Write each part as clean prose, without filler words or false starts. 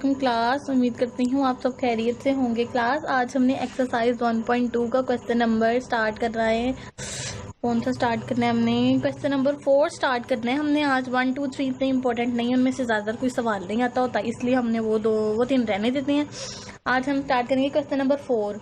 वालेकुम क्लास। उम्मीद करती हूँ आप सब खैरियत से होंगे। क्लास आज हमने एक्सरसाइज 1.2 का क्वेश्चन नंबर स्टार्ट कर रहा है। कौन सा स्टार्ट करना है? हमने क्वेश्चन नंबर 4 स्टार्ट करना है। हमने आज 1, 2, 3 इतने इंपॉर्टेंट नहीं है, उनमें से ज़्यादा कोई सवाल नहीं आता होता, इसलिए हमने वो 3 रहने देते हैं। आज हम स्टार्ट करेंगे क्वेश्चन नंबर 4।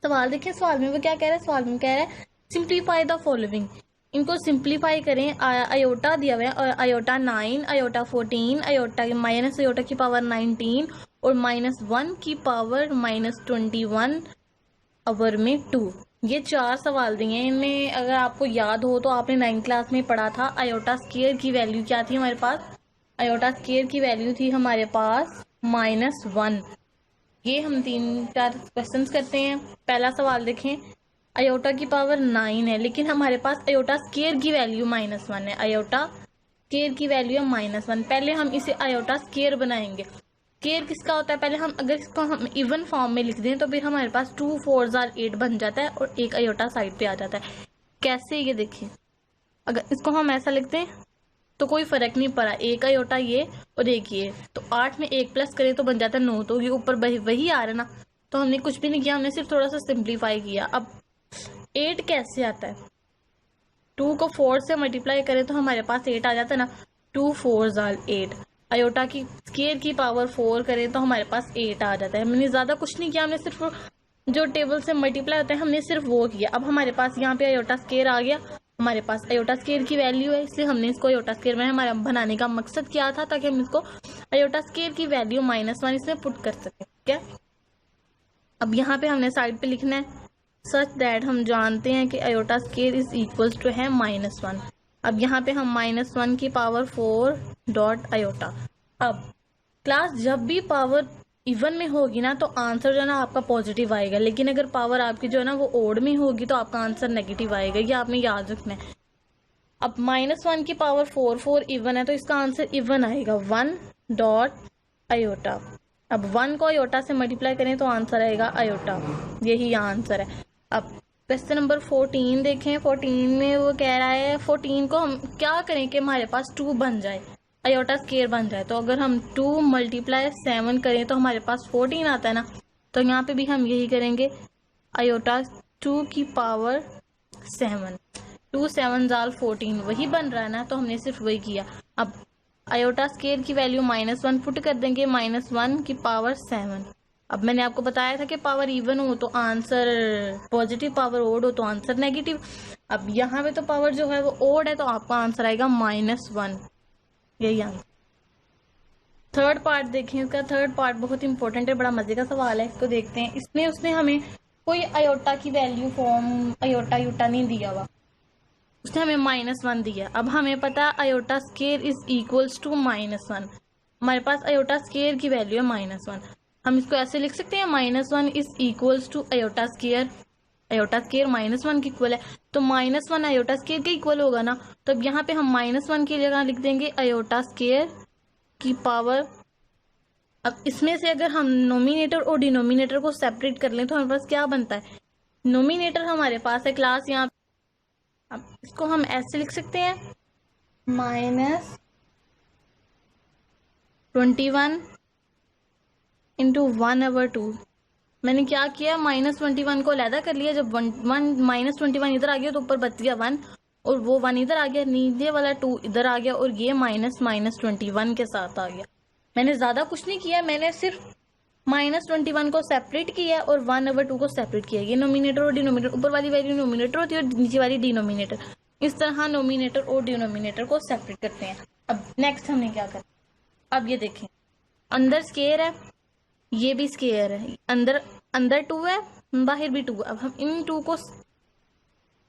सवाल देखिए, सवाल में वो क्या कह रहा है। सवाल में कह रहा है सिंप्लीफाई द फॉलोइंग। इनको सिंप्लीफाई करें। आयोटा दिया हुआ है और iota 9, iota 14, iota minus iota की पावर 19 और -1 की पावर -21 अवर में 2। ये 4 सवाल दिए हैं। इनमें अगर आपको याद हो तो आपने 9th क्लास में पढ़ा था आयोटा स्केयर की वैल्यू क्या थी हमारे पास। आयोटा स्केयर की वैल्यू थी हमारे पास -1। ये हम 3-4 क्वेश्चन करते हैं। पहला सवाल देखें, आयोटा की पावर 9 है लेकिन हमारे पास आयोटा स्केयर की वैल्यू -1 है। आयोटा स्केयर की वैल्यू है -1। पहले हम इसे आयोटा स्केयर बनाएंगे। स्केयर किसका होता है? पहले हम अगर इसको हम इवन फॉर्म में लिख दें तो फिर हमारे पास 2 4 8 बन जाता है और एक आयोटा साइड पे आ जाता है। कैसे, ये देखिए, अगर इसको हम ऐसा लिखते हैं तो कोई फर्क नहीं पड़ा, एक आयोटा ये और एक ये, तो 8 में 1 प्लस करें तो बन जाता है 9। तो ये ऊपर वही आ रहा है ना, तो हमने कुछ भी नहीं किया, हमने सिर्फ थोड़ा सा सिंप्लीफाई किया। अब 8 कैसे आता है? 2 को 4 से मल्टीप्लाई करें तो हमारे पास 8 आ जाता है ना। 2 4 8। आयोटा की स्केयर की पावर 4 करें तो हमारे पास 8 आ जाता है। हमने ज़्यादा कुछ नहीं किया, हमने सिर्फ जो टेबल से मल्टीप्लाई होता है हमने सिर्फ वो किया। अब हमारे पास यहाँ पे आयोटा स्केयर आ गया। हमारे पास आयोटा स्केयर की वैल्यू है, इसलिए हमने इसको आयोटा स्केयर में हमारा बनाने का मकसद क्या था, ताकि हम इसको आयोटा स्केयर की वैल्यू -1 इसमें पुट कर सकें। ठीक है, अब यहाँ पे हमने साइड पे लिखना है सच दैट हम जानते हैं कि iota square is equals to है -1। अब यहाँ पे हम -1 की पावर 4 डॉट आयोटा। अब क्लास जब भी पावर इवन में होगी ना तो आंसर जो है ना आपका पॉजिटिव आएगा, लेकिन अगर पावर आपकी जो है ना वो ओड में होगी तो आपका आंसर नेगेटिव आएगा। ये आपने याद रखना है। अब -1 की पावर 4 इवन है तो इसका आंसर इवन आएगा 1 डॉट आयोटा। अब 1 को आयोटा से मल्टीप्लाई करें तो आंसर आएगा आयोटा। यही आंसर है। अब क्वेश्चन नंबर 14 देखें। 14 में वो कह रहा है 14 को हम क्या करें कि हमारे पास 2 बन जाए, आयोटा स्केयर बन जाए। तो अगर हम 2 × 7 करें तो हमारे पास 14 आता है ना। तो यहाँ पे भी हम यही करेंगे, आयोटा 2 की पावर 7। 2 7 14 वही बन रहा है ना, तो हमने सिर्फ वही किया। अब आयोटा स्केयर की वैल्यू -1 पुट कर देंगे, -1 की पावर 7। अब मैंने आपको बताया था कि पावर इवन हो तो आंसर पॉजिटिव, पावर ओड हो तो आंसर नेगेटिव। अब यहाँ पे तो पावर जो है वो ओड है तो आपका आंसर आएगा -1। यही आंसर। थर्ड पार्ट देखें। इसका थर्ड पार्ट बहुत इंपॉर्टेंट है, बड़ा मजे का सवाल है, इसको देखते हैं। इसमें उसने हमें कोई आयोटा की वैल्यू फॉर्म आयोटा यूटा नहीं दिया हुआ, उसने हमें -1 दिया। अब हमें पता है iota square is equals to -1। हमारे पास आयोटा स्केयर की वैल्यू है -1। हम इसको ऐसे लिख सकते हैं, -1 is equals to iota square. Iota square -1 के इक्वल है तो -1 आयोटा स्केयर के इक्वल होगा ना। तो अब यहाँ पे हम -1 की जगह लिख देंगे आयोटा स्केयर की पावर। अब इसमें से अगर हम नोमिनेटर और डिनोमिनेटर को सेपरेट कर लें तो हमारे पास क्या बनता है? नोमिनेटर हमारे पास है क्लास यहाँ। अब इसको हम ऐसे लिख सकते हैं, -21 इंटू 1/2। मैंने क्या किया, -21 को अलहदा कर लिया। जब -21 इधर आ गया तो ऊपर बच गया 1 और वो 1 इधर आ गया, नीचे वाला 2 इधर आ गया और ये -21 के साथ आ गया। मैंने ज्यादा कुछ नहीं किया, मैंने सिर्फ -21 को सेपरेट किया और 1/2 को सेपरेट किया। ये नोमिनेटर और डिनोमिनेटर, ऊपर वाली वैल्यू नोमिनेटर होती है और नीचे वाली डिनोमिनेटर। इस तरह नोमिनेटर और डिनोमिनेटर को सेपरेट करते हैं। अब नेक्स्ट हमने क्या करना, अब ये देखें, अंदर स्केयर है, ये भी स्केयर है, अंदर 2 है, बाहर भी 2 है। अब हम इन 2 को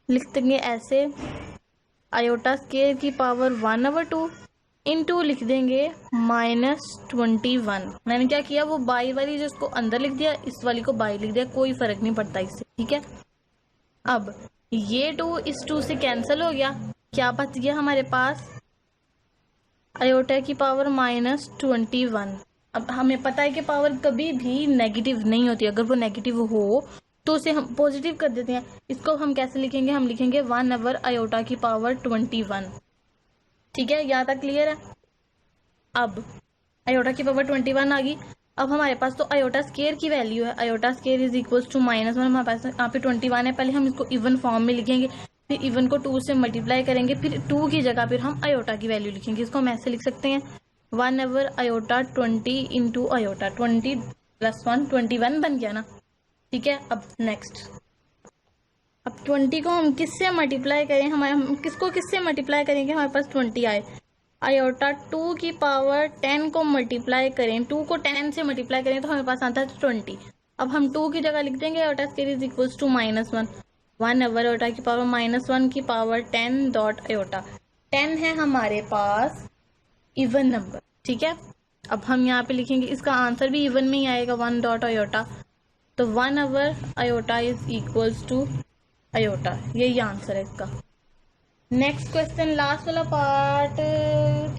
लिख देंगे ऐसे, आयोटा स्केयर की पावर 1/2 इनटू लिख देंगे -21। मैंने क्या किया, वो बाई वाली जो इसको अंदर लिख दिया, इस वाली को बाई लिख दिया, कोई फर्क नहीं पड़ता इससे। ठीक है, अब ये 2 इस 2 से कैंसिल हो गया, क्या बच गया हमारे पास, आयोटा की पावर -21। अब हमें पता है कि पावर कभी भी नेगेटिव नहीं होती, अगर वो नेगेटिव हो तो उसे हम पॉजिटिव कर देते हैं। इसको हम कैसे लिखेंगे, हम लिखेंगे 1 आयोटा की पावर 21। ठीक है, यहाँ तक क्लियर है। अब आयोटा की पावर 21 आ गई। अब हमारे पास तो आयोटा स्केयर की वैल्यू है, iota square is equal to -1। हमारे पास यहाँ पे 21 है, पहले हम इसको इवन फॉर्म में लिखेंगे, फिर इवन को 2 से मल्टीप्लाई करेंगे, फिर 2 की जगह फिर हम आयोटा की वैल्यू लिखेंगे। इसको हम ऐसे लिख सकते हैं 1/, आयोटा 20 इंटू आयोटा 20 + 1 21 बन गया ना। ठीक है, अब नेक्स्ट, अब 20 को हम किससे मल्टीप्लाई करें, हम किसको किससे मल्टीप्लाई करेंगे हमारे पास 20 आए। आयोटा 2 की पावर 10 को मल्टीप्लाई करें, 2 को 10 से मल्टीप्लाई करें तो हमारे पास आता है 20। अब हम 2 की जगह लिख देंगे iota square is equals to -1, 1/, iota की पावर -1 की पावर 10 डॉट आयोटा। 10 है हमारे पास इवन नंबर। ठीक है, अब हम यहाँ पे लिखेंगे, इसका आंसर भी इवन में ही आएगा, 1 डॉट आयोटा। तो 1/, iota is equals to iota, यही आंसर है इसका। नेक्स्ट क्वेश्चन, लास्ट वाला पार्ट,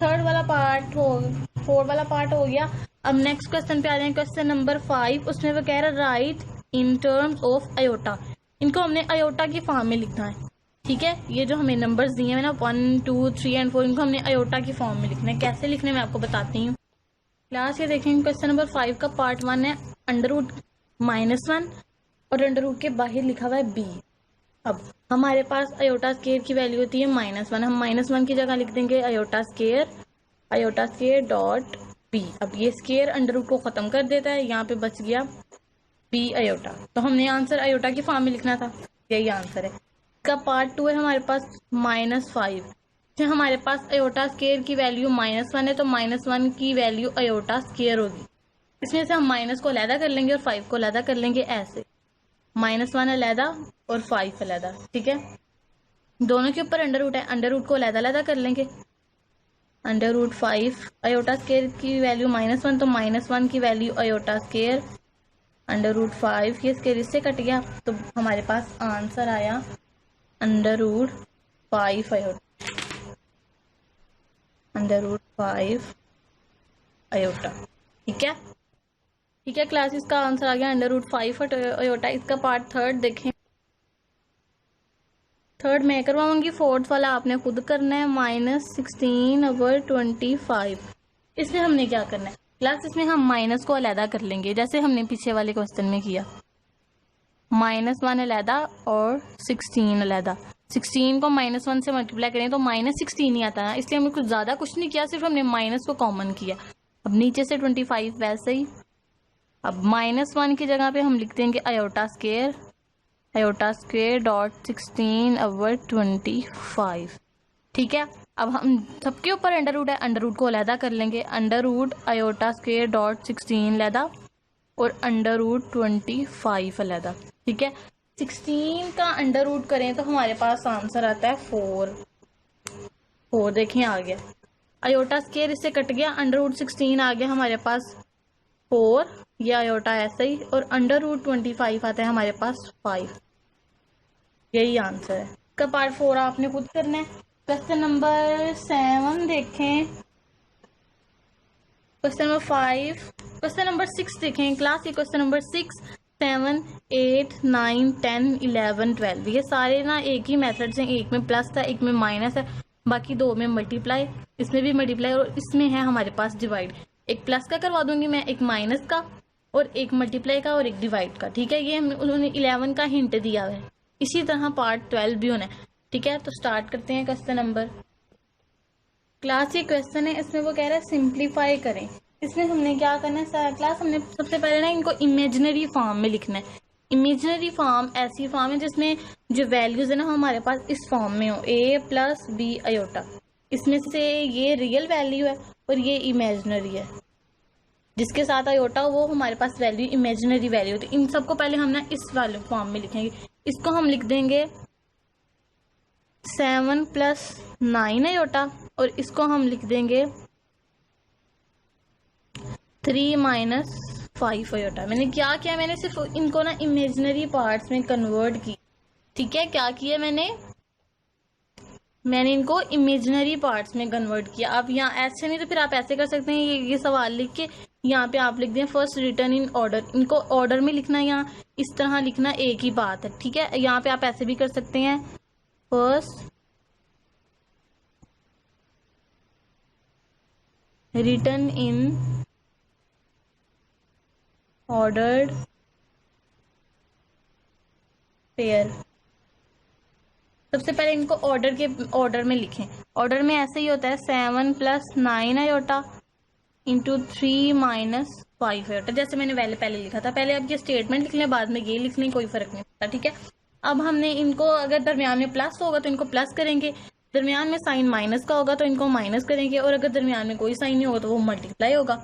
थर्ड वाला पार्ट हो, 4 वाला पार्ट हो गया। अब नेक्स्ट क्वेश्चन पे आ जाए, क्वेश्चन नंबर 5। उसमें वो कह रहा है right in terms of iota. इनको हमने आयोटा की फॉर्म में लिखना है। ठीक है, ये जो हमें नंबर्स दिए हैं ना 1 2 3 एंड 4, इनको हमने आयोटा की फॉर्म में लिखना है। कैसे लिखने में आपको बताती हूँ क्लास। ये देखेंगे क्वेश्चन नंबर 5 का पार्ट 1 है √-1 और अंडर के बाहर लिखा हुआ है b। अब हमारे पास आयोटा स्केयर की वैल्यू होती है -1, हम -1 की जगह लिख देंगे आयोटा स्केयर डॉट b। अब ये स्केयर अंडर रूट को खत्म कर देता है, यहाँ पे बच गया b आयोटा। तो हमने आंसर आयोटा की फॉर्म में लिखना था, यही आंसर है। इसका पार्ट 2 है हमारे पास -5। हमारे पास आयोटा स्केयर की वैल्यू -1 है, तो -1 की वैल्यू आयोटा स्केयर होगी। इसमें से हम माइनस को अलहदा कर लेंगे और 5 को अलहदा कर लेंगे, ऐसे -1 अलहदा और 5 अलहदा। ठीक है, दोनों के ऊपर अंडर रूट है, अंडर रूट को अलहदा अलहदा कर लेंगे। √5 आयोटा स्केयर की वैल्यू -1, तो -1 की वैल्यू आयोटा स्केयर √5, ये स्केयर इससे कट गया, तो हमारे पास आंसर आया √5 आयोटा, √5 आयोटा। ठीक है, ठीक है क्लास, इसका आंसर आ गया √5 आयोटा। इसका पार्ट 3 देखें, 3 मैं करवाऊंगी, 4th वाला आपने खुद करना है, -16/25। इसमें हमने क्या करना है क्लास, इसमें हम माइनस को अलहदा कर लेंगे, जैसे हमने पीछे वाले क्वेश्चन में किया, -1 अलहदा और 16 अलहदा। 16 को -1 से मल्टीप्लाई करें तो -16 ही आता है, इसलिए हमने कुछ ज्यादा कुछ नहीं किया, सिर्फ हमने माइनस को कॉमन किया। अब नीचे से 25 वैसे ही। अब -1 की जगह पे हम लिख देंगे आयोटा स्केयर डॉट 16/25। ठीक है, अब हम सबके ऊपर अंडर रूट है, अंडर रूट को अलहदा कर लेंगे, under root iota square dot 16 अलहदा और अंडर रूट 25 अलहदा। ठीक है, 16 का अंडर रूट करें तो हमारे पास आंसर आता है 4 देखें आ गया, आयोटा स्केयर इससे कट गया, अंडर रूट 16 आ गया हमारे पास 4, ये आयोटा ऐसा ही, और अंडर रूट 25 आता है हमारे पास 5, यही आंसर है। इसका पार्ट 4 आपने खुद करना है। क्वेश्चन नंबर 7 देखें, क्वेश्चन नंबर 5, क्वेश्चन नंबर 6 देखें क्लास। ये क्वेश्चन नंबर 6, 7, 8, 9, 10, 11, 12 ये सारे ना एक ही मेथड से, एक में प्लस था एक में माइनस है, बाकी 2 में मल्टीप्लाई, इसमें भी मल्टीप्लाई और इसमें है हमारे पास डिवाइड। एक प्लस का करवा दूंगी मैं, एक माइनस का, और एक मल्टीप्लाई का और एक डिवाइड का। ठीक है, ये उन्होंने 11 का हिंट दिया है, इसी तरह पार्ट 12 भी होना है। ठीक है, तो स्टार्ट करते हैं क्वेश्चन नंबर। क्लास ये क्वेश्चन है, इसमें वो कह रहा है सिंप्लीफाई करें। इसमें हमने क्या करना है क्लास, हमने सबसे पहले ना इनको इमेजिनरी फॉर्म में लिखना है। इमेजिनरी फॉर्म ऐसी फॉर्म है जिसमें जो वैल्यूज है ना हमारे पास इस फॉर्म में हो, a + b आयोटा, इसमें से ये रियल वैल्यू है और ये इमेजिनरी है, जिसके साथ आयोटा हो वो हमारे पास वैल्यू इमेजिनरी वैल्यू होती है। इन सबको पहले हम ना इस वाले फॉर्म में लिखेंगे, इसको हम लिख देंगे 7 + 9 आयोटा, और इसको हम लिख देंगे 3 - 5 आयोटा। मैंने क्या किया, मैंने सिर्फ इनको ना इमेजिनरी पार्ट्स में कन्वर्ट की। ठीक है, क्या किया मैंने इनको इमेजिनरी पार्ट्स में कन्वर्ट किया। आप यहाँ ऐसे नहीं तो फिर आप ऐसे कर सकते हैं, ये सवाल लिख के यहाँ पे आप लिख दें फर्स्ट रिटर्न इन ऑर्डर, इनको ऑर्डर में लिखना, यहाँ इस तरह लिखना, एक ही बात है। ठीक है, यहाँ पे आप ऐसे भी कर सकते हैं, first written in ordered pair. सबसे पहले इनको ऑर्डर में लिखें। ऑर्डर में ऐसे ही होता है 7 + 9 आयोटा इंटू 3 - 5 आयोटा, जैसे मैंने पहले लिखा था। पहले अब ये स्टेटमेंट लिख लें, बाद में ये लिख लें, कोई फर्क नहीं पड़ता, ठीक है। अब हमने इनको, अगर दरमियान में प्लस होगा तो इनको प्लस करेंगे, दरमियान में साइन माइनस का होगा तो इनको माइनस करेंगे, और अगर दरमियान में कोई साइन नहीं होगा तो वो मल्टीप्लाई होगा।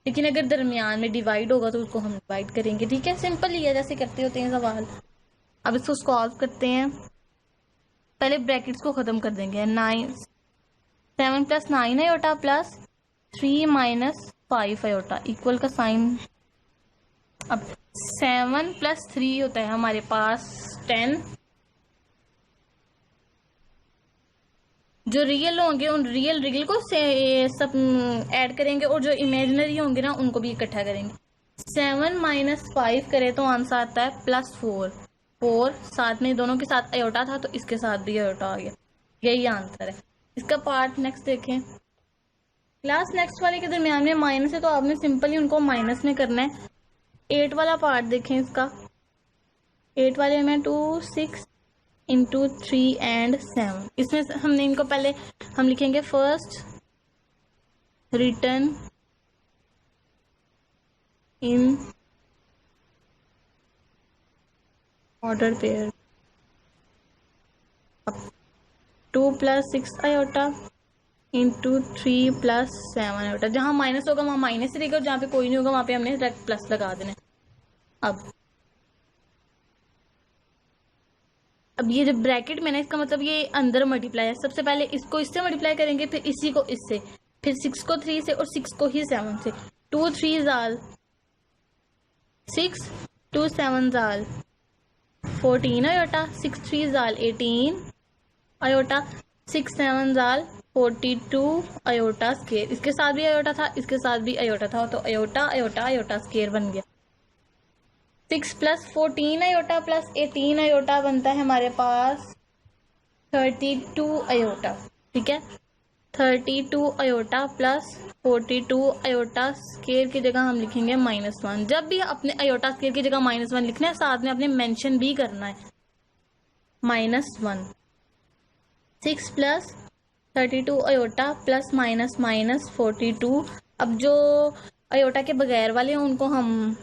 लेकिन अगर दरमियान में डिवाइड होगा तो उसको हम डिवाइड करेंगे, ठीक है। सिंपल ही है, जैसे करते होते हैं सवाल। अब इसको सॉल्व करते हैं। पहले ब्रैकेट्स को खत्म कर देंगे। 7 + 9 आयोटा प्लस 3 - 5 आयोटा इक्वल का साइन। अब 7 + 3 होता है हमारे पास 10। जो रियल होंगे उन रियल को सब ऐड करेंगे, और जो इमेजिनरी होंगे ना उनको भी इकट्ठा करेंगे। 7 - 5 करें तो आंसर आता है +4 साथ में दोनों के साथ अयोटा था तो इसके साथ भी अयोटा आ गया। यही आंसर है इसका। पार्ट नेक्स्ट देखें। क्लास नेक्स्ट वाले के दरमियान में माइनस है तो आपने सिंपली उनको माइनस में करना है। 8 वाला पार्ट देखें इसका। 8 वाले में 2 6 इंटू 3 एंड 7। इसमें हमने इनको पहले हम लिखेंगे first return in order pair. 2 + 6 iota into 3 + 7 iota. जहां माइनस होगा वहां माइनस ही रहेगा, और जहां पे कोई नहीं होगा वहां पे हमने डायरेक्ट प्लस लगा देना। अब ये जो ब्रैकेट में ना, इसका मतलब ये अंदर मल्टीप्लाई है। सबसे पहले इसको इससे मल्टीप्लाई करेंगे, फिर इसी को इससे, फिर 6 को 3 से और 6 को ही 7 से। 2 3 ज़ाल 6, 2 7 ज़ाल 14 आयोटा, 6 3 ज़ाल 18 आयोटा, 6 7 ज़ाल 42 आयोटा स्केयर। इसके साथ भी आयोटा था, इसके साथ भी आयोटा था, तो आयोटा आयोटा आयोटा स्केयर बन गया। 6 + 14 आयोटा प्लस 18 आयोटा बनता है हमारे पास 32 आयोटा, ठीक है। 32 आयोटा प्लस 42 आयोटा स्केयर की जगह हम लिखेंगे -1। जब भी अपने आयोटा स्केयर की जगह -1 लिखना है, साथ में अपने मेंशन भी करना है -1। 6 + 32 आयोटा प्लस -42। अब जो आयोटा के बगैर वाले हैं उनको हम,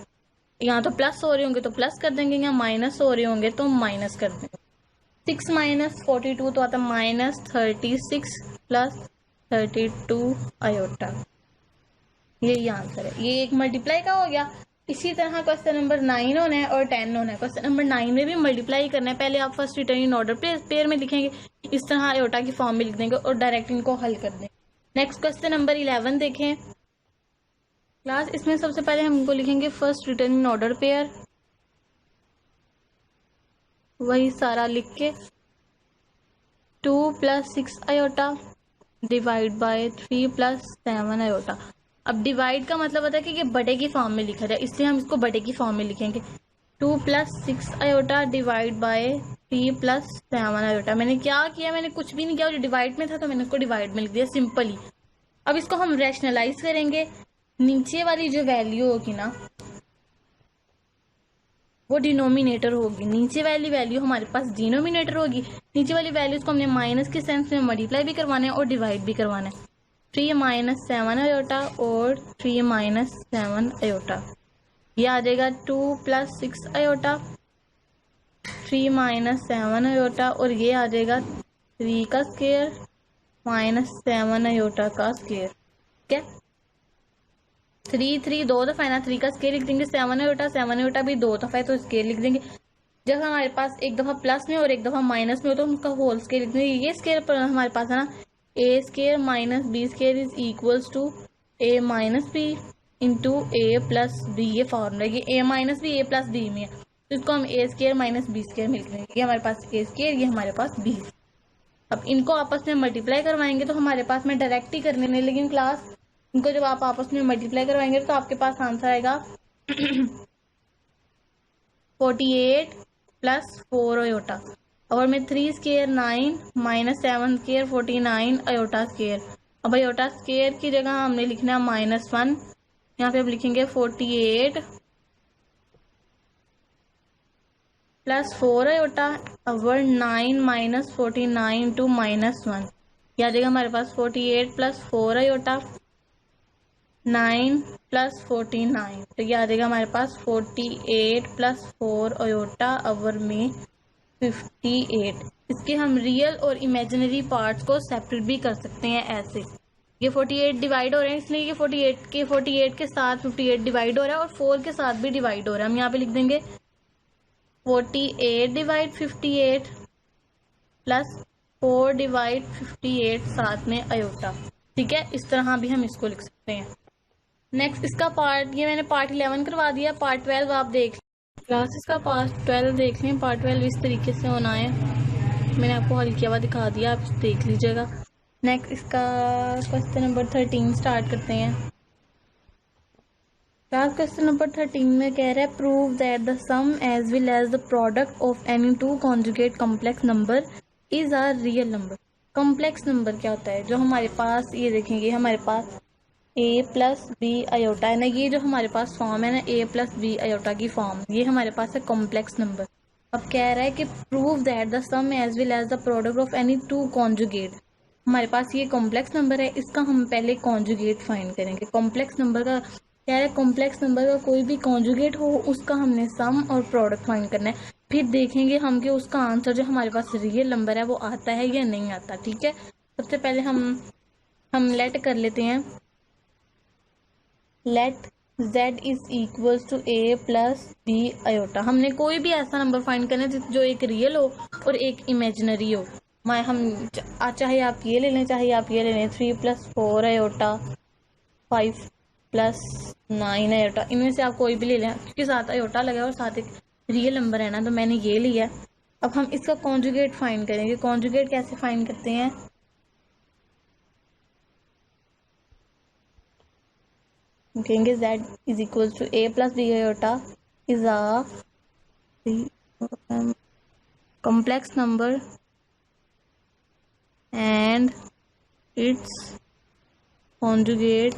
यहाँ तो प्लस हो रहे होंगे तो प्लस कर देंगे, यहाँ माइनस हो रहे होंगे तो माइनस कर देंगे। 6 - 42 तो आता है -36 + 32 आयोटा। यही आंसर है। ये एक मल्टीप्लाई का हो गया। इसी तरह क्वेश्चन नंबर 9 होना है और 10 होना है। क्वेश्चन नंबर 9 में भी मल्टीप्लाई करना है। पहले आप first return in order pair में लिखेंगे, इस तरह आयोटा की फॉर्म में लिख देंगे और डायरेक्ट इनको हल कर देंगे। नेक्स्ट क्वेश्चन नंबर 11 देखें क्लास। इसमें सबसे पहले हम इनको लिखेंगे first return in order pair, वही सारा लिख के 2 + 6 आयोटा डिवाइड बाय 3 + 7 आयोटा। अब डिवाइड का मतलब होता है कि ये बड़े की फॉर्म में लिखा जाए, इसलिए हम इसको बड़े की फॉर्म में लिखेंगे। 2 + 6 आयोटा डिवाइड बाय 3 + 7 आयोटा। मैंने क्या किया, मैंने कुछ भी नहीं किया, और डिवाइड में था तो मैंने इसको डिवाइड में लिख दिया सिंपली। अब इसको हम रैशनलाइज करेंगे। नीचे वाली जो वैल्यू होगी ना वो डिनोमिनेटर होगी, नीचे वाली वैल्यू हमारे पास डिनोमिनेटर होगी। नीचे वाली वैल्यूज को हमने माइनस के सेंस में मल्टीप्लाई भी करवाना है और डिवाइड भी करवाना है। 3 - 7 आयोटा और 3 - 7 आयोटा। ये आ जाएगा 2 + 6 आयोटा 3 - 7 आयोटा, और ये आ जाएगा 3 का स्क्वायर -7 आयोटा का स्क्वायर, ठीक है। 3 3 दो दफा है ना, 3 का स्केयर लिख देंगे। 7 आयोटा भी 2 दफा है तो स्केयर लिख देंगे। जब हमारे पास एक दफा प्लस में और एक दफा माइनस में हो तो उनका होल स्केयर लिख देंगे। ये स्केयर पर हमारे पास है ना, a square - b square is equals to a - b into a + b। ये फॉर्मूला है, ये a - b a + b में है, तो इसको हम a स्केयर - b स्केयर मिल देंगे। ये हमारे पास a स्केयर, ये हमारे पास b। अब इनको आपस में मल्टीप्लाई करवाएंगे तो हमारे पास में डायरेक्ट ही करने में, लेकिन क्लास इनको जब आप आपस में मल्टीप्लाई करवाएंगे तो आपके पास आंसर आएगा 48 + 4 आयोटा, और में 3 स्केयर 9 - 7 स्केयर 49 आयोटा स्केयर। अब अयोटा स्केयर की जगह हमने लिखना है -1, यहाँ पे हम लिखेंगे 48 plus 4 iota over 9 minus 49 to -1। या जगह हमारे पास 48 प्लस 4 अयोटा 9 प्लस 49, तो ये आ जाएगा हमारे पास 48 प्लस 4 अयोटा अवर में 58। इसके हम रियल और इमेजिनरी पार्ट्स को सेपरेट भी कर सकते हैं ऐसे। ये 48 डिवाइड हो रहे हैं, इसलिए ये 48 के साथ 58 डिवाइड हो रहा है और 4 के साथ भी डिवाइड हो रहा है। हम यहाँ पे लिख देंगे 48 डिवाइड 58 प्लस 4 डिवाइड 58 साथ में अयोटा। ठीक है, इस तरह भी हम इसको लिख सकते हैं। नेक्स्ट इसका पार्ट, ये मैंने पार्ट 11 करवा दिया, पार्ट 12 आप देख क्लासेस का पार्ट 12 देख लें। पार्ट 12 इस तरीके से होना है, मैंने आपको हल किया हुआ दिखा दिया, आप देख लीजिएगा। नेक्स्ट इसका क्वेश्चन नंबर 13 स्टार्ट करते हैं। क्लास क्वेश्चन नंबर 13 में कह रहा है prove that the sum as well as the product of any two conjugate complex number is are real number. Complex number क्या होता है? जो हमारे पास, ये देखेंगे हमारे पास a प्लस बी अयोटा है ना, ये जो हमारे पास फॉर्म है ना a प्लस बी अयोटा की फॉर्म, ये हमारे पास है कॉम्प्लेक्स नंबर। अब कह रहा है कि prove that the sum as well as the product of any two conjugate. हमारे पास ये कॉम्प्लेक्स नंबर है, इसका हम पहले कॉन्जुगेट फाइंड करेंगे। कॉम्प्लेक्स नंबर का कह रहा है कॉम्प्लेक्स नंबर का कोई भी कॉन्जुगेट हो उसका हमने सम और प्रोडक्ट फाइंड करना है। फिर देखेंगे हम कि उसका आंसर जो हमारे पास रियल नंबर है वो आता है या नहीं आता। ठीक है, सबसे पहले हम लेट कर लेते हैं, let z is equals to a plus b iota. हमने कोई भी ऐसा नंबर फाइंड करना है जो एक रियल हो और एक इमेजिनरी हो। हम चाहे आप ये ले लें, चाहे आप ये ले लें, 3 प्लस 4 अयोटा 5 प्लस 9 अयोटा, इनमें से आप कोई भी ले लें, क्योंकि साथ अयोटा लगा और साथ एक रियल नंबर है ना, तो मैंने ये लिया है। अब हम इसका कॉन्जुगेट फाइंड करेंगे। कॉन्जुगेट कैसे फाइंड करते हैं? कहेंगे z is equal to a plus b iota is a complex number and its conjugate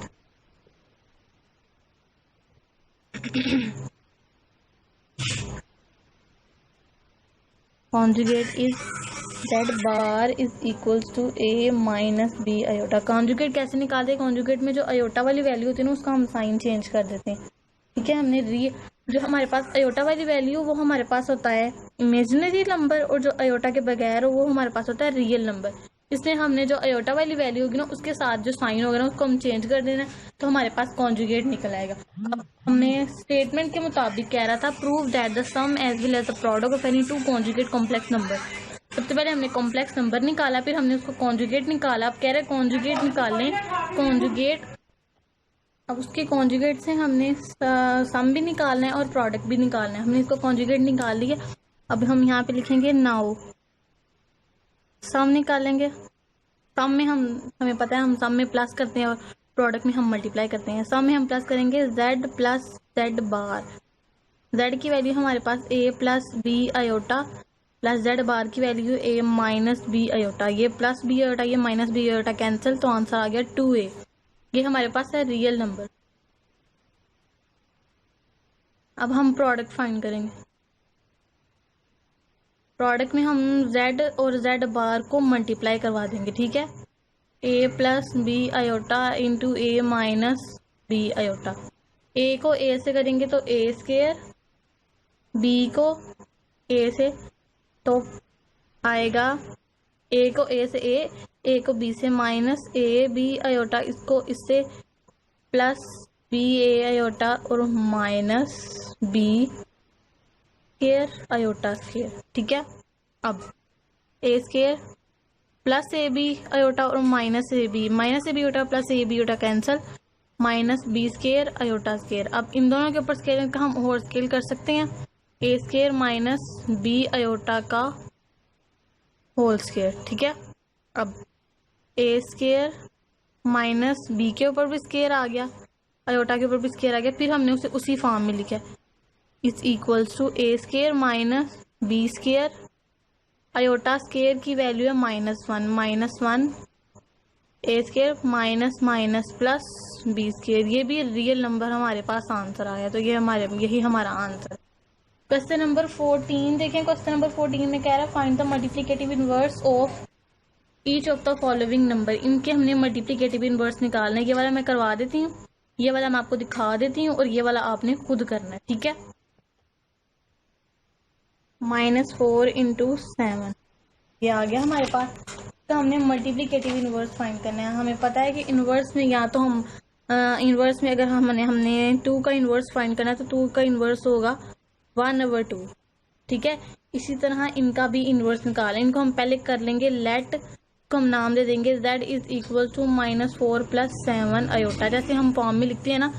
is z bar is equals to a minus b iota. Conjugate कैसे निकालते हैं? कॉन्जुगेट में जो अयोटा वाली वैल्यू होती है ना, उसका हम साइन चेंज कर देते हैं। ठीक है, हमने जो हमारे पास अयोटा वाली वैल्यू वो हमारे पास होता है इमेजिनरी नंबर, और जो अयोटा के बगैर हो वो हमारे पास होता है रियल नंबर। इसलिए हमने जो अयोटा वाली वैल्यू होगी ना, उसके साथ जो साइन होगा ना, उसको हम चेंज कर देना, तो हमारे पास कॉन्जुगेट निकल आएगा। अब हमने स्टेटमेंट के मुताबिक कह रहा था prove that the sum as well as the product of any two conjugate complex number. सबसे पहले हमने कॉम्प्लेक्स नंबर निकाला, फिर हमने उसको कॉन्जुगेट निकाला। अब कह रहे कॉन्जुगेट निकालें, कॉन्जुगेट। अब उसके कॉन्जुगेट से हमने सम भी निकालना है और प्रोडक्ट भी निकालना है। हमने इसको कॉन्जुगेट निकाल लिया। अब हम यहाँ पे लिखेंगे नाउ सम निकालेंगे। सम में हमें पता है हम सम में प्लस करते हैं और प्रोडक्ट में हम मल्टीप्लाई करते हैं। सम में हम प्लस करेंगे z plus z bar. z की वैल्यू हमारे पास a plus b iota plus z bar की value a minus b iota. ये प्लस बी अयोटा ये माइनस बी अयोटा कैंसिल, तो आंसर आ गया 2a। ये हमारे पास है रियल नंबर। अब हम प्रोडक्ट फाइंड करेंगे। प्रोडक्ट में हम z और z बार को मल्टीप्लाई करवा देंगे। ठीक है, a plus b iota into a minus b iota. a को a से करेंगे तो a स्क्वायर, b को a से तो आएगा a को a से a को b से माइनस a b अयोटा, इसको इससे प्लस b a अयोटा और minus b square iota square. ठीक है, अब a square plus a b iota और minus a b iota plus a b iota cancel, minus b square iota square. अब इन दोनों के ऊपर स्केल का हम और स्केल कर सकते हैं, ए स्क्वायर माइनस बी अयोटा का होल स्क्वायर। ठीक है, अब ए स्क्वायर माइनस बी के ऊपर भी स्क्वायर आ गया, अयोटा के ऊपर भी स्क्वायर आ गया, फिर हमने उसे उसी फॉर्म में लिखा है is equals to a square minus b square. Iota square की वैल्यू है -1, -1 a square minus minus plus b square. ये भी रियल नंबर हमारे पास आंसर आया, तो ये यही हमारा आंसर। क्वेश्चन नंबर 14 देखें। क्वेश्चन नंबर 14 में कह रहा है find the multiplicative inverse of each of the following number. इनके हमने मल्टीप्लिकेटिव इनवर्स निकालना है। ये वाला मैं करवा देती हूँ, ये वाला मैं आपको दिखा देती हूँ, और ये वाला आपने खुद करना है, ठीक है। -4 इंटू 7 ये आ गया हमारे पास। तो हमने मल्टीप्लिकेटिव इनवर्स फाइंड करना है। हमें पता है कि इनवर्स में या तो हम इनवर्स में अगर हमने 2 का इनवर्स फाइंड करना है तो 2 का इनवर्स होगा 1/2, ठीक है। इसी तरह इनका भी इनवर्स निकालें। इनको हम पहले कर लेंगे लेट, को हम नाम दे देंगे z is equal to -4 + 7 iota. जैसे हम फॉर्म में लिखते हैं ना,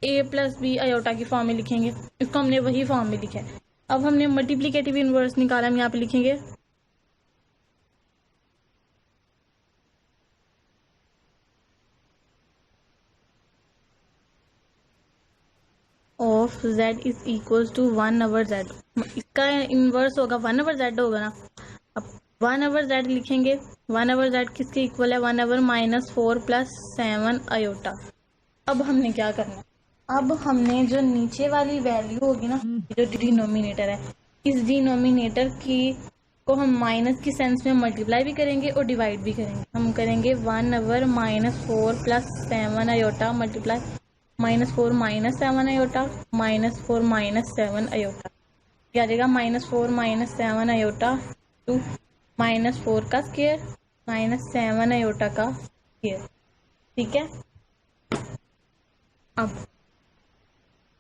a + b अयोटा की फॉर्म में लिखेंगे, इसको हमने वही फॉर्म में लिखा है। अब हमने मल्टीप्लिकेटिव इनवर्स निकाला, हम यहाँ पे लिखेंगे of z is equal to 1/z। इसका इनवर्स होगा 1/z होगा ना। अब 1/z लिखेंगे। 1/z किसके इक्वल है? 1/-4 + 7 अयोटा। अब हमने क्या करना है? अब हमने जो नीचे वाली वैल्यू होगी ना, जो डिनोमिनेटर है, इस डिनोमिनेटर की को हम माइनस की सेंस में मल्टीप्लाई भी करेंगे और डिवाइड भी करेंगे। हम करेंगे 1/-4 + 7 अयोटा मल्टीप्लाई -4 - 7 अयोटा -4 - 7 अयोटा। क्या आ जाएगा? -4 - 7 अयोटा टू -4 का स्क्वायर -7 अयोटा का स्क्वायर, ठीक है। अब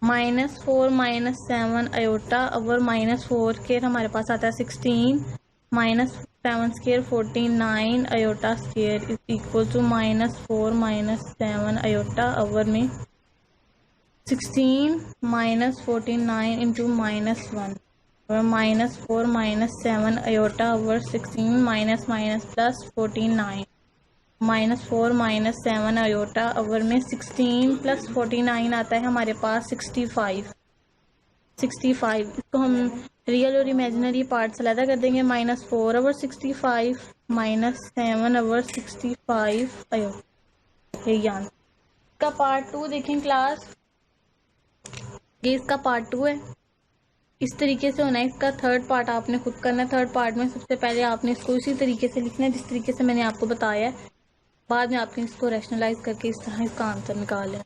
-4 - 7 अयोटा ओवर -4 स्क्वायर हमारे पास आता है 16 -7 square 49 iota square is equal to -4 - 7 iota over में 16 - 49 इंटू -1 और -4 - 7 iota over 16 minus plus 49 -4 - 7 iota over में 16 + 49 आता है हमारे पास 65। इसको हम रियल और इमेजिनरी पार्ट से अलग कर देंगे। -4/65 -7/65 अयोटा। ये आंसर का पार्ट 2 देखें क्लास। ये इसका पार्ट 2 है। इस तरीके से होना है। इसका थर्ड पार्ट आपने खुद करना है। थर्ड पार्ट में सबसे पहले आपने इसको इसी तरीके से लिखना है जिस तरीके से मैंने आपको बताया है। बाद में आपने इसको रैशनलाइज करके इस तरह इसका आंसर निकाल लें।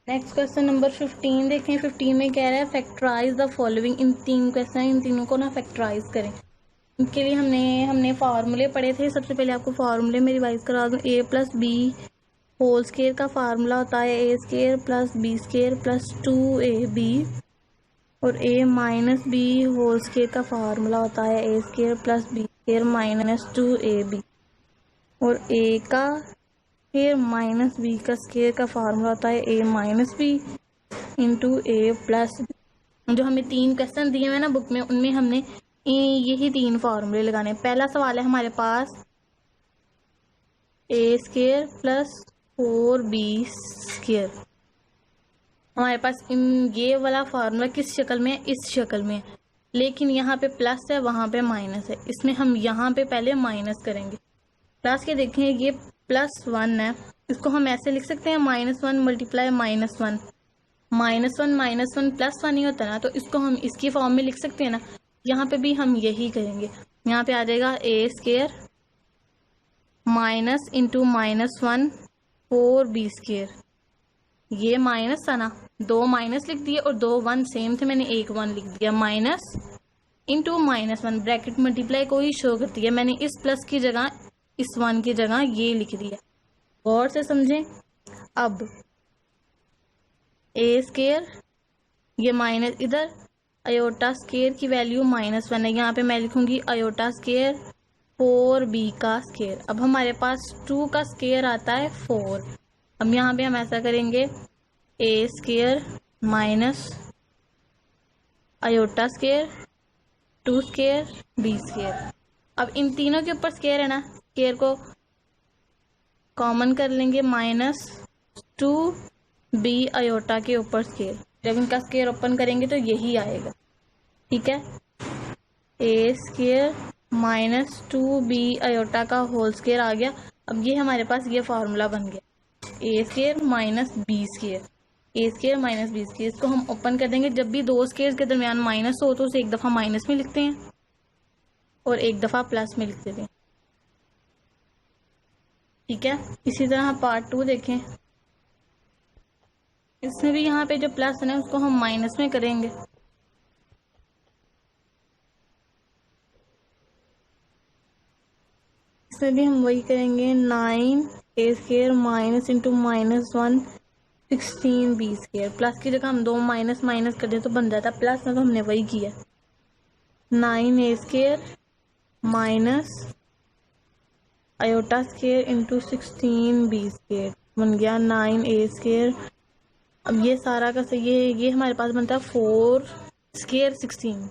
नेक्स्ट क्वेश्चन नंबर 15 देखें। 15 में कह रहा है factorize the following. In 3 question, इन तीनों को ना फैक्टराइज करें। इनके लिए हमने फार्मूले पढ़े थे। सबसे पहले आपको फार्मूले में रिवाइज करा दूँ। a + b होल स्क्वायर का फार्मूला होता है a² + b² + 2ab और a - b होल स्क्वायर का फार्मूला होता है a² + b² - 2ab और a का स्क्वायर माइनस b का स्क्वायर का फार्मूला होता है a - b into a + b। जो हमें 3 क्वेश्चन दिए हुए ना बुक में, उनमें हमने यही 3 फार्मूले लगाने। पहला सवाल है हमारे पास a² + 4b²। हमारे पास ये वाला फार्मूला किस शक्ल में है? इस शक्ल में है, लेकिन यहाँ पे प्लस है, वहां पे माइनस है। इसमें हम यहाँ पे पहले माइनस करेंगे। क्लास के देखें, ये +1 है, इसको हम ऐसे लिख सकते हैं -1 × -1 -1 +1 ही होता है ना, तो इसको हम इसकी फॉर्म में लिख सकते हैं ना। यहाँ पे भी हम यही करेंगे। यहाँ पे आ जाएगा a² माइनस इंटू -1 4b²। ये माइनस था ना, 2 माइनस लिख दिए और 2 1 सेम थे, मैंने 1 1 लिख दिया। माइनस इंटू -1 ब्रैकेट मल्टीप्लाई को ही शो करती है। मैंने इस प्लस की जगह इस 1 की जगह ये लिख दिया। गौर से समझें। अब a² ये माइनस, इधर अयोटा स्क्वायर की वैल्यू -1 है, यहाँ पे मैं लिखूंगी अयोटा स्क्वायर 4b का स्क्वायर। अब हमारे पास 2 का स्क्वायर आता है 4। अब यहाँ पे हम ऐसा करेंगे a² minus iota square 2² b²। अब इन तीनों के ऊपर स्क्वायर है ना, स्क्वायर को कॉमन कर लेंगे -2b अयोटा के ऊपर स्क्वायर। जब इनका स्क्वायर ओपन करेंगे तो यही आएगा, ठीक है। a² माइनस 2b अयोटा का होल स्क्वायर आ गया। अब ये हमारे पास ये फार्मूला बन गया ए स्केयर माइनस बी स्केयर, ए स्केयर माइनस बी स्केयर। इसको हम ओपन कर देंगे। जब भी दो स्केयर के दरमियान माइनस हो तो उसे एक दफ़ा माइनस में लिखते हैं और एक दफ़ा प्लस में लिख देते हैं। ठीक है, इसी तरह पार्ट 2 देखें। इसमें भी यहाँ पे जो प्लस है उसको हम माइनस में करेंगे। इसमें भी हम वही करेंगे, 9 a square minus into -1 16 b square. Plus की जगह हम दो माइनस माइनस कर दें तो बन जाता प्लस में, तो हमने वही किया। 9 a square minus iota square into 16 b square बन गया 9 ए स्केयर। अब ये सारा का ये हमारे पास बनता है 4 स्केयर 16।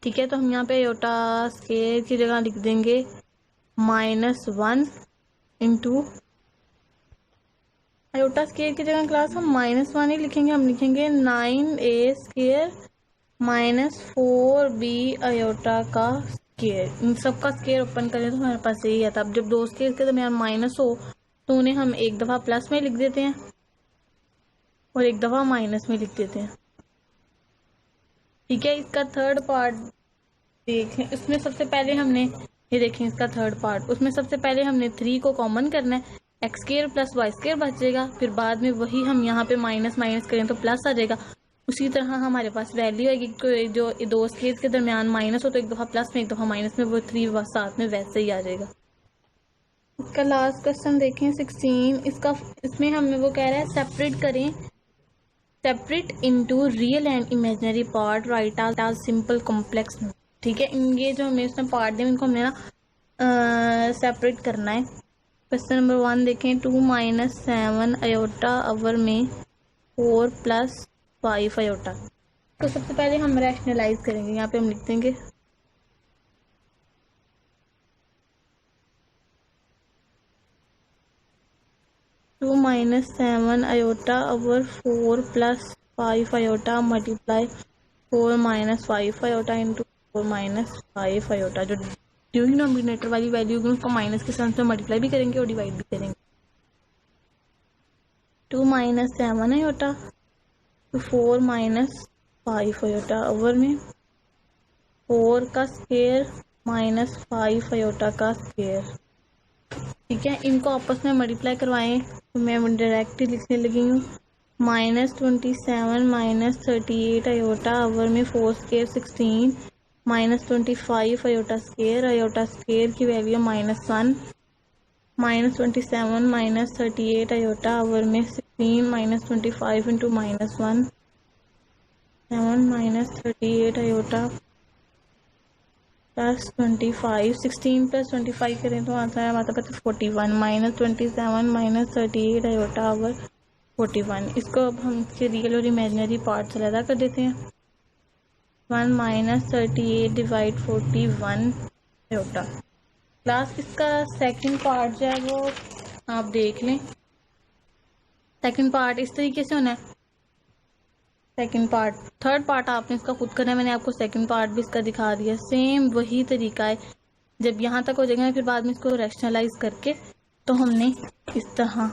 ठीक है, तो हम यहाँ पे आयोटा स्केयर की जगह लिख देंगे -1 इंटू आयोटा स्केयर की जगह क्लास हम -1 ही लिखेंगे। हम लिखेंगे 9 a square minus 4 B iota का स्केयर। इन सब का स्केयर ओपन करें तो हमारे पास यही आता। अब जब दो स्केयर के दरमियान माइनस हो तो उन्हें हम एक दफ़ा प्लस में लिख देते हैं और एक दफ़ा माइनस में लिख देते हैं। ठीक है, इसका थर्ड पार्ट देखें। इसमें सबसे पहले हमने ये देखें, इसका थर्ड पार्ट, उसमें सबसे पहले हमने 3 को कॉमन करना है, x square plus y square बचेगा। फिर बाद में वही हम यहाँ पे माइनस माइनस करें तो प्लस आ जाएगा। उसी तरह हमारे पास वैल्यू आएगी कि जो दो स्केयर के दरमियान माइनस हो तो एक दफ़ा प्लस में एक दफ़ा माइनस में, वो 3 साथ में वैसे ही आ जाएगा। इसका लास्ट क्वेश्चन देखें 16। इसमें हमें वो कह रहा है सेपरेट करें, separate into real and imaginary part, right as simple complex. ठीक है, ये जो हमें इसमें पार्ट दें इनको हमने ना सेपरेट करना है। क्वेश्चन नंबर 1 देखें, 2 - 7 आयोटा अवर में 4 + 5 आयोटा। तो सबसे पहले हम रैशनलाइज करेंगे। यहाँ पे हम लिख देंगे 2 - 7 आयोटा अवर 4 + 5 iota multiply 4 - 5 iota into 4 - 5 iota. जो डिनोमिनेटर वाली वैल्यू होगी उसको माइनस के साथ में मल्टीप्लाई भी करेंगे और डिवाइड भी करेंगे। 2 - 7 आयोटा तो 4 - 5 आयोटा ओवर में 4 का स्क्वायर माइनस 5 आयोटा का स्क्वायर। ठीक है, इनको आपस में मल्टीप्लाई करवाएं तो मैं डायरेक्ट लिखने लगी हूँ। -27 - 38 आयोटा ओवर में 4 स्क्वायर 16 -25 आयोटा स्क्वायर की वैल्यू -1 -27 - 38 आयोटा ओवर में 16 -25 इंटू -1 7 - 38 आयोटा प्लस 25 16 + 25 करें तो आंसर हमारे पास 41 -27 - 38 आयोटा ओवर 41। इसको अब हम इसके रियल और इमेजिनरी पार्ट से अलग कर देते हैं। 1 - 38 डिवाइड 41 आयोटा। क्लास इसका सेकंड पार्ट जो है वो आप देख लें। सेकंड पार्ट इस तरीके से होना है। सेकंड पार्ट, थर्ड पार्ट आपने इसका खुद करना है। मैंने आपको सेकंड पार्ट भी इसका दिखा दिया। सेम वही तरीका है। जब यहाँ तक हो जाएगा फिर बाद में इसको रैशनलाइज करके तो हमने इस तरह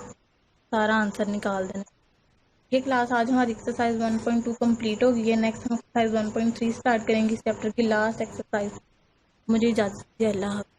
सारा आंसर निकाल देना। ये क्लास आज हमारी एक्सरसाइज 1.2 कंप्लीट हो गई है। नेक्स्ट हम एक्सरसाइज 1.3 स्टार्ट करेंगे, इस चैप्टर की लास्ट एक्सरसाइज। मुझे इजाज़त दीजिए। अल्लाह हाफ़िज़।